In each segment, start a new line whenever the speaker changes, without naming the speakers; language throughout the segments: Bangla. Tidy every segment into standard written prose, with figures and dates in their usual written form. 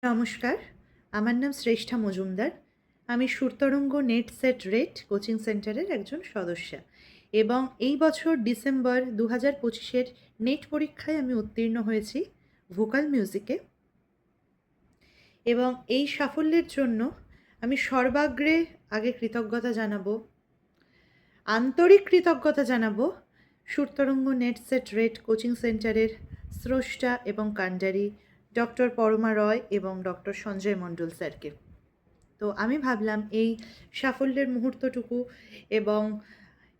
নমস্কার, আমার নাম শ্রেষ্ঠা মজুমদার। আমি Surotrongo net set rate coaching সেন্টারের একজন সদস্যা এবং এই বছর ডিসেম্বর 2025-এর নেট পরীক্ষায় আমি উত্তীর্ণ হয়েছি ভোকাল মিউজিকে। এবং এই সাফল্যের জন্য আমি সর্বাগ্রে আগে কৃতজ্ঞতা জানাবো, আন্তরিক কৃতজ্ঞতা জানাবো Surotrongo net set rate coaching সেন্টারের স্রষ্টা এবং কাণ্ডারি ডক্টর পরমা রয় এবং ডক্টর সঞ্জয় মণ্ডল স্যারকে। তো আমি ভাবলাম এই সাফল্যের মুহূর্তটুকু এবং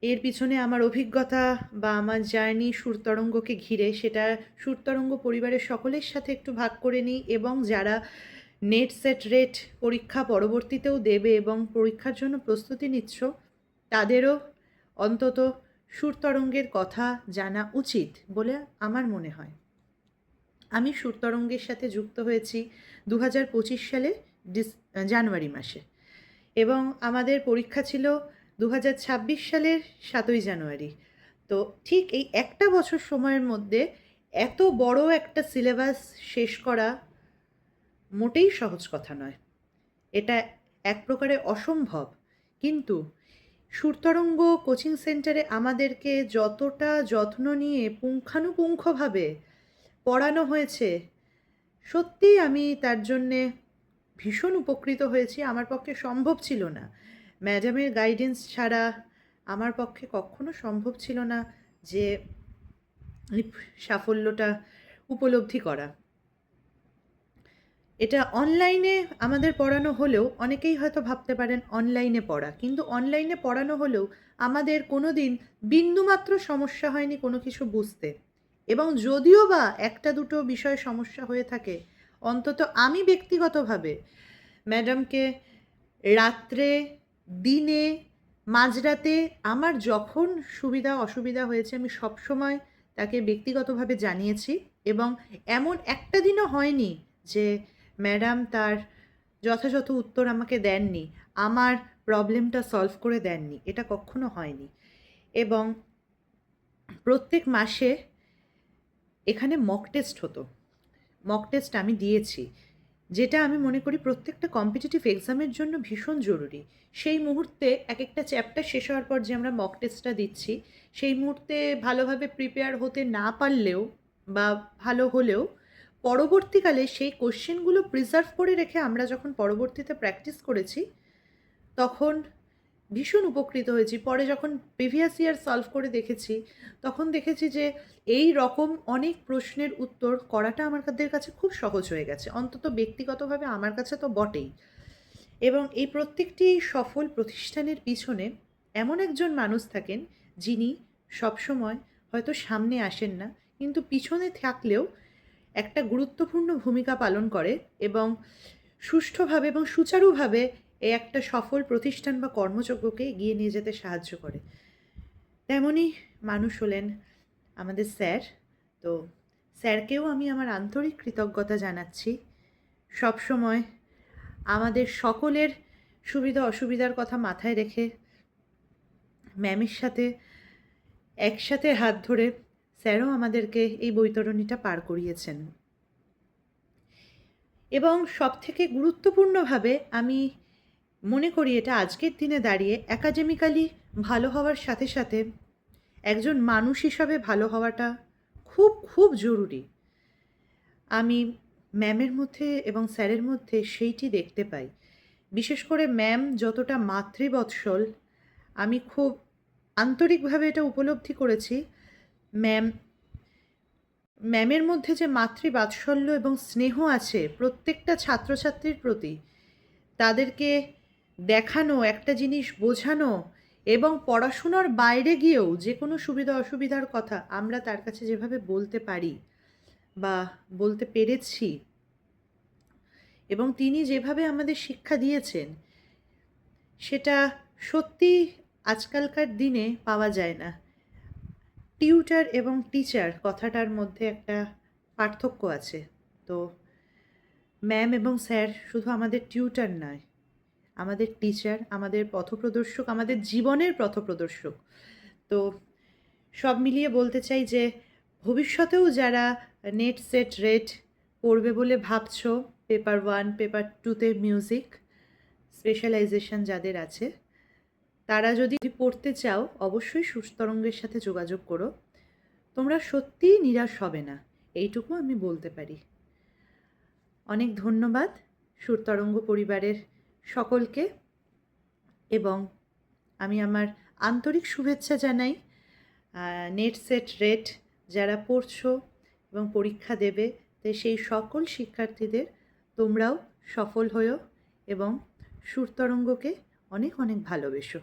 এর পিছনে আমার অভিজ্ঞতা বা আমার জার্নি সুরতরঙ্গকে ঘিরে সেটা সুরতরঙ্গ পরিবারের সকলের সাথে একটু ভাগ করে নিই, এবং যারা নেট সেট রেট পরীক্ষা পরবর্তীতেও দেবে এবং পরীক্ষার জন্য প্রস্তুতি নিচ্ছ তাদেরও অন্তত সুরতরঙ্গের কথা জানা উচিত বলে আমার মনে হয়। আমি সুরতরঙ্গের সাথে যুক্ত হয়েছি 2025 সালে জানুয়ারি মাসে, এবং আমাদের পরীক্ষা ছিল 2026 সালের 7ই জানুয়ারি। তো ঠিক এই একটা বছর সময়ের মধ্যে এত বড় একটা সিলেবাস শেষ করা মোটেই সহজ কথা নয়। এটা এক প্রকারে অসম্ভব। কিন্তু সুরতরঙ্গ কোচিং সেন্টারে আমাদেরকে যতটা যত্ন নিয়ে পুঙ্খানুপুঙ্খভাবে পড়ানো হয়েছে, সত্যিই আমি তার জন্যে ভীষণ উপকৃত হয়েছি। আমার পক্ষে সম্ভব ছিল না, ম্যাডামের গাইডেন্স ছাড়া আমার পক্ষে কখনো সম্ভব ছিল না যে এই সাফল্যটা উপলব্ধি করা। এটা অনলাইনে আমাদের পড়ানো হলেও অনেকেই হয়তো ভাবতে পারেন অনলাইনে পড়া, কিন্তু অনলাইনে পড়ানো হলেও আমাদের কোনো দিন বিন্দুমাত্র সমস্যা হয়নি কোনো কিছু বুঝতে। এবং যদিও বা একটা দুটো বিষয় সমস্যা হয়ে থাকে, অন্তত আমি ব্যক্তিগতভাবে ম্যাডামকে রাত্রে, দিনে, মাঝরাতে আমার যখন সুবিধা অসুবিধা হয়েছে আমি সবসময় তাকে ব্যক্তিগতভাবে জানিয়েছি। এবং এমন একটা দিনও হয়নি যে ম্যাডাম তার যথাযথ উত্তর আমাকে দেননি, আমার প্রবলেমটা সলভ করে দেননি, এটা কখনো হয়নি। এবং প্রত্যেক মাসে এখানে মক টেস্ট হতো, মক টেস্ট আমি দিয়েছি, যেটা আমি মনে করি প্রত্যেকটা কম্পিটিটিভ এক্সামের জন্য ভীষণ জরুরি। সেই মুহূর্তে এক একটা চ্যাপ্টার শেষ হওয়ার পর যে আমরা মক টেস্টটা দিচ্ছি, সেই মুহূর্তে ভালোভাবে প্রিপেয়ার হতে না পারলেও বা ভালো হলেও পরবর্তীকালে সেই কোশ্চেনগুলো প্রিজার্ভ করে রেখে আমরা যখন পরবর্তীতে প্র্যাকটিস করেছি তখন ভীষণ উপকৃত হয়েছি। পরে যখন প্রিভিয়াস ইয়ার সলভ করে দেখেছি তখন দেখেছি যে এই রকম অনেক প্রশ্নের উত্তর করাটা আমাদের কাছে খুব সহজ হয়ে গেছে, অন্তত ব্যক্তিগতভাবে আমার কাছে তো বটেই। এবং এই প্রত্যেকটি সফল প্রতিষ্ঠানের পিছনে এমন একজন মানুষ থাকেন যিনি সবসময় হয়তো সামনে আসেন না, কিন্তু পিছনে থাকলেও একটা গুরুত্বপূর্ণ ভূমিকা পালন করে এবং সুষ্ঠুভাবে এবং সুচারুভাবে এই একটা সফল প্রতিষ্ঠান বা কর্মযজ্ঞকে এগিয়ে নিয়ে যেতে সাহায্য করে। তেমনই মানুষ হলেন আমাদের স্যার। তো স্যারকেও আমি আমার আন্তরিক কৃতজ্ঞতা জানাচ্ছি। সবসময় আমাদের সকলের সুবিধা অসুবিধার কথা মাথায় রেখে ম্যামের সাথে একসাথে হাত ধরে স্যারও আমাদেরকে এই বৈতরণীটা পার করিয়েছেন। এবং সবথেকে গুরুত্বপূর্ণভাবে আমি মনে করি এটা আজকের দিনে দাঁড়িয়ে অ্যাকাডেমিক্যালি ভালো হওয়ার সাথে সাথে একজন মানুষ হিসাবে ভালো হওয়াটা খুব খুব জরুরি। আমি ম্যামের মধ্যে এবং স্যারের মধ্যে সেইটি দেখতে পাই। বিশেষ করে ম্যাম যতটা মাতৃবৎসল, আমি খুব আন্তরিকভাবে এটা উপলব্ধি করেছি। ম্যামের মধ্যে যে মাতৃবাৎসল্য এবং স্নেহ আছে প্রত্যেকটা ছাত্রছাত্রীর প্রতি, তাদেরকে দেখানো, একটা জিনিস বোঝানো এবং পড়াশুনোর বাইরে গিয়েও যে কোনো সুবিধা অসুবিধার কথা আমরা তার কাছে যেভাবে বলতে পারি বা বলতে পেরেছি, এবং তিনি যেভাবে আমাদের শিক্ষা দিয়েছেন সেটা সত্যি আজকালকার দিনে পাওয়া যায় না। টিউটার এবং টিচার কথাটার মধ্যে একটা পার্থক্য আছে। তো ম্যাম এবং স্যার শুধু আমাদের টিউটার নয়, আমাদের টিচার, আমাদের পথপ্রদর্শক, আমাদের জীবনের পথপ্রদর্শক। তো সব মিলিয়ে বলতে চাই যে ভবিষ্যতেও যারা নেট সেট রেট পড়বে বলে ভাবছো পেপার 1, পেপার 2 তে মিউজিক স্পেশালাইজেশন যাদের আছে, তারা যদি পড়তে চাও অবশ্যই সুরতরঙ্গের সাথে যোগাযোগ করো। তোমরা সত্যিই নিরাশ হবে না, এইটুকু আমি বলতে পারি। অনেক ধন্যবাদ সুরতরঙ্গ পরিবারের সকলকে, এবং আমি আমার আন্তরিক শুভেচ্ছা জানাই নেট সেট রেট যারা পড়ছো এবং পরীক্ষা দেবে, তাই সেই সকল শিক্ষার্থীদের তোমরাও সফল হয়েও এবং সুরতরঙ্গকে অনেক অনেক ভালোবেসো।